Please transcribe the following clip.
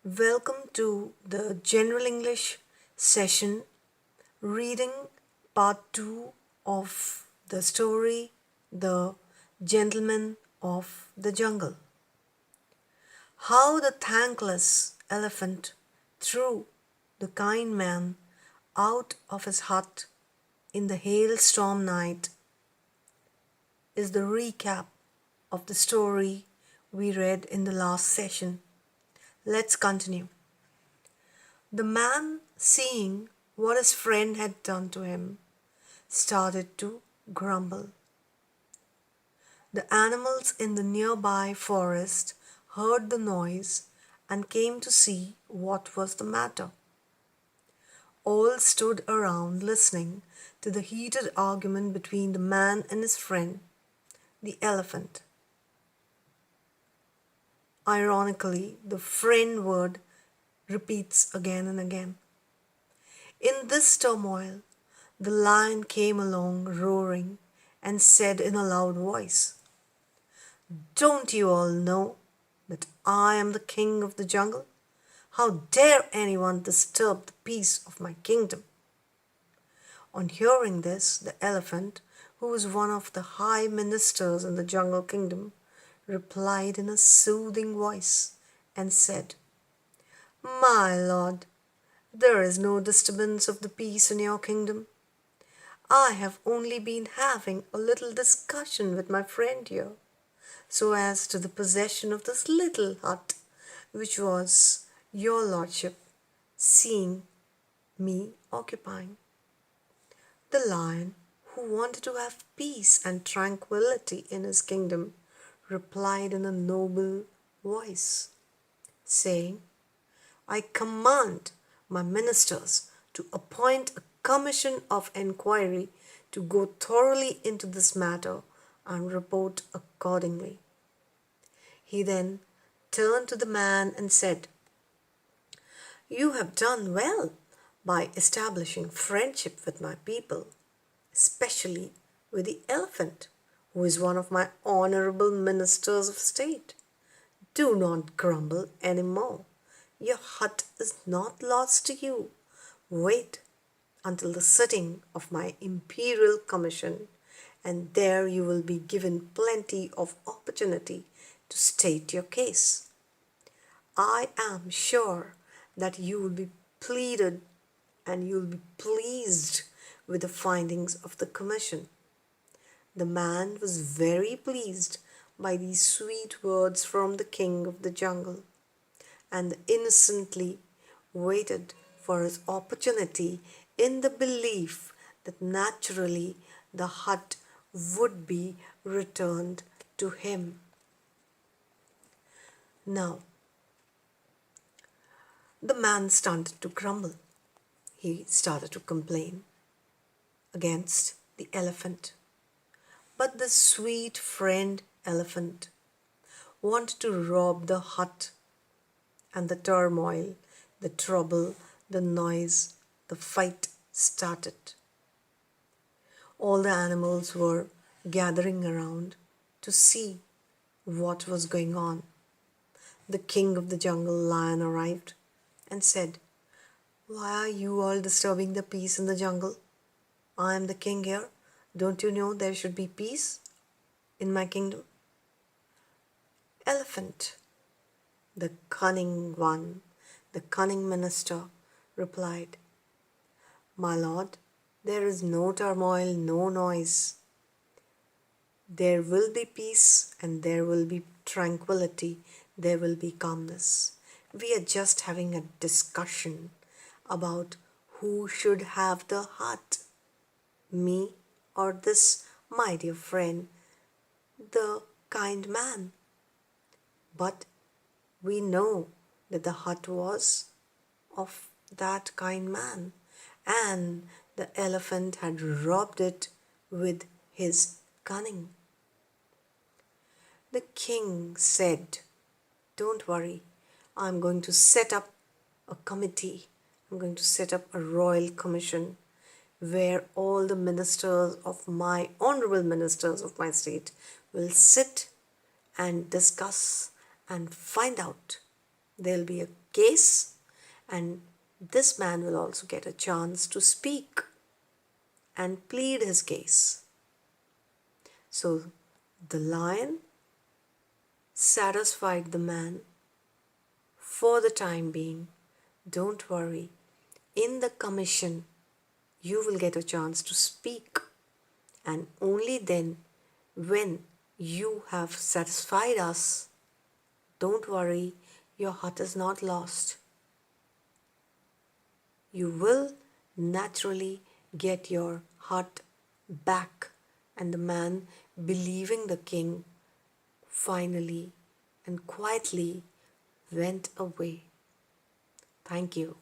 Welcome to the General English session, reading part 2 of the story The Gentleman of the Jungle. How the thankless elephant threw the kind man out of his hut in the hailstorm night is the recap of the story we read in the last session. Let's continue. The man, seeing what his friend had done to him, started to grumble. The animals in the nearby forest heard the noise and came to see what was the matter. All stood around listening to the heated argument between the man and his friend, the elephant. Ironically, the friend word repeats again and again. In this turmoil, the lion came along roaring and said in a loud voice, "Don't you all know that I am the king of the jungle? How dare anyone disturb the peace of my kingdom?" On hearing this, the elephant, who was one of the high ministers in the jungle kingdom, replied in a soothing voice and said, "My lord, there is no disturbance of the peace in your kingdom. I have only been having a little discussion with my friend here, so as to the possession of this little hut, which was your lordship seeing me occupying." The lion, who wanted to have peace and tranquillity in his kingdom, replied in a noble voice, saying, "I command my ministers to appoint a commission of inquiry to go thoroughly into this matter and report accordingly." He then turned to the man and said, "You have done well by establishing friendship with my people, especially with the elephant, who is one of my honorable ministers of state. Do not grumble any more. Your hut is not lost to you. Wait until the sitting of my imperial commission, and there you will be given plenty of opportunity to state your case. I am sure that you will be pleaded and you will be pleased with the findings of the commission." The man was very pleased by these sweet words from the king of the jungle, and innocently waited for his opportunity in the belief that naturally the hut would be returned to him. Now, the man started to grumble. He started to complain against the elephant. But the sweet friend elephant wanted to rob the hut, and the turmoil, the trouble, the noise, the fight started. All the animals were gathering around to see what was going on. The king of the jungle lion arrived and said, "Why are you all disturbing the peace in the jungle? I am the king here. Don't you know there should be peace in my kingdom?" Elephant, the cunning one, the cunning minister, replied, "My lord, there is no turmoil, no noise. There will be peace and there will be tranquility, there will be calmness. We are just having a discussion about who should have the hut, me or this my dear friend, the kind man. But we know that the hut was of that kind man, and the elephant had robbed it with his cunning." The king said, "Don't worry, I'm going to set up a committee. I'm going to set up a royal commission where all the ministers of my honorable ministers of my state will sit and discuss and find out there'll be a case, and this man will also get a chance to speak and plead his case. So the lion satisfied the man for the time being. Don't worry, in the commission, you will get a chance to speak, and only then, when you have satisfied us, don't worry, your heart is not lost. You will naturally get your heart back. And the man, believing the king, finally and quietly went away. Thank you.